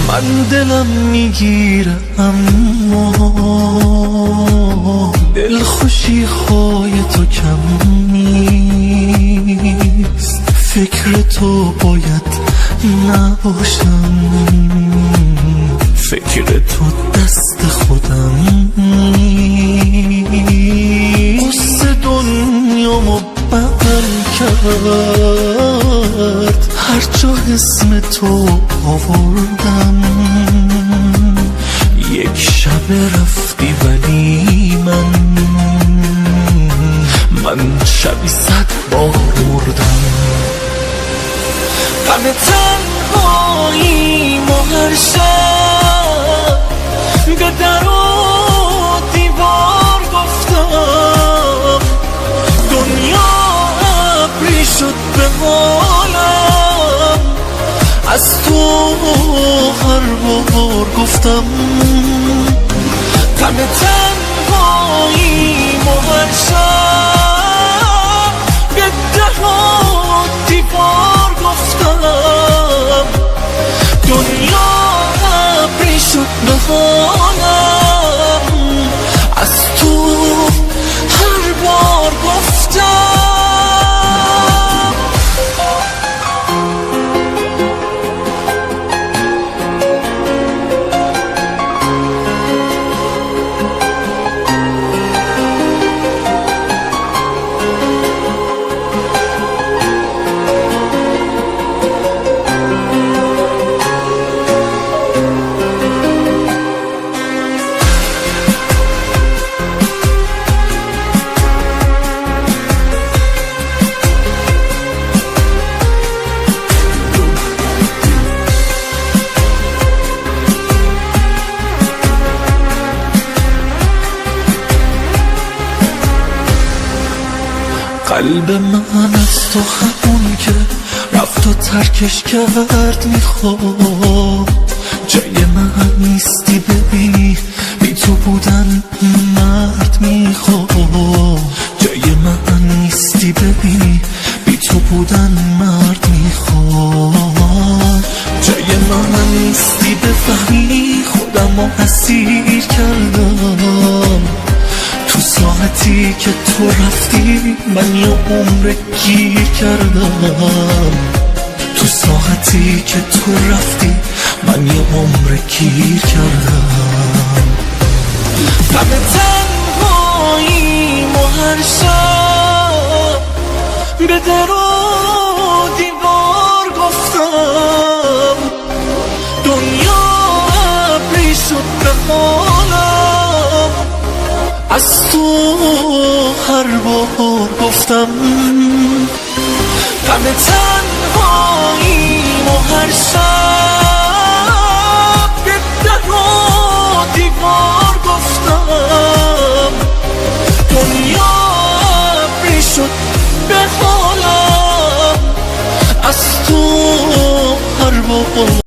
من دلم میگیره اما دلخوشی های تو کم نیست. فکر تو باید نباشم، فکر تو دست خودم نیست. قصه دنیامو بغل کرد، هر جا اسم تو آوردم. یک شب رفتی ولی من شبی 100 بار مردم. غم تنهایی ما هر شب به در و دیوار گفتم. دنیا ابری شد به حالم، از تو هر بار گفتم. غم تنهایی ما هر شب به در و دیوار گفتم. دنیا ابری شد به حالم، از تو هر بار گفتم. قلب من از تو همون که رفت و ترکش کرد میخواد. جای من نیستی ببینی، بی تو بودن مرد میخواد. جای من نیستی ببینی، بی تو بودن مرد میخواد. جای من نیستی بفهمی خودم رو اسیر کردم. تو ساعتی که تو رفتی من یه عمر گیر کردم. تو ساعتی که تو رفتی من یه عمر گیر کردم. غم تنهایی ما هر شب به در و دیوار گفتم. دنیا ابری شد به حالم، از تو هر بار گفتم. غم تنهایی ما هر شب به در و دیوار گفتم. دنیا ابری شد به حالم، از تو هر بار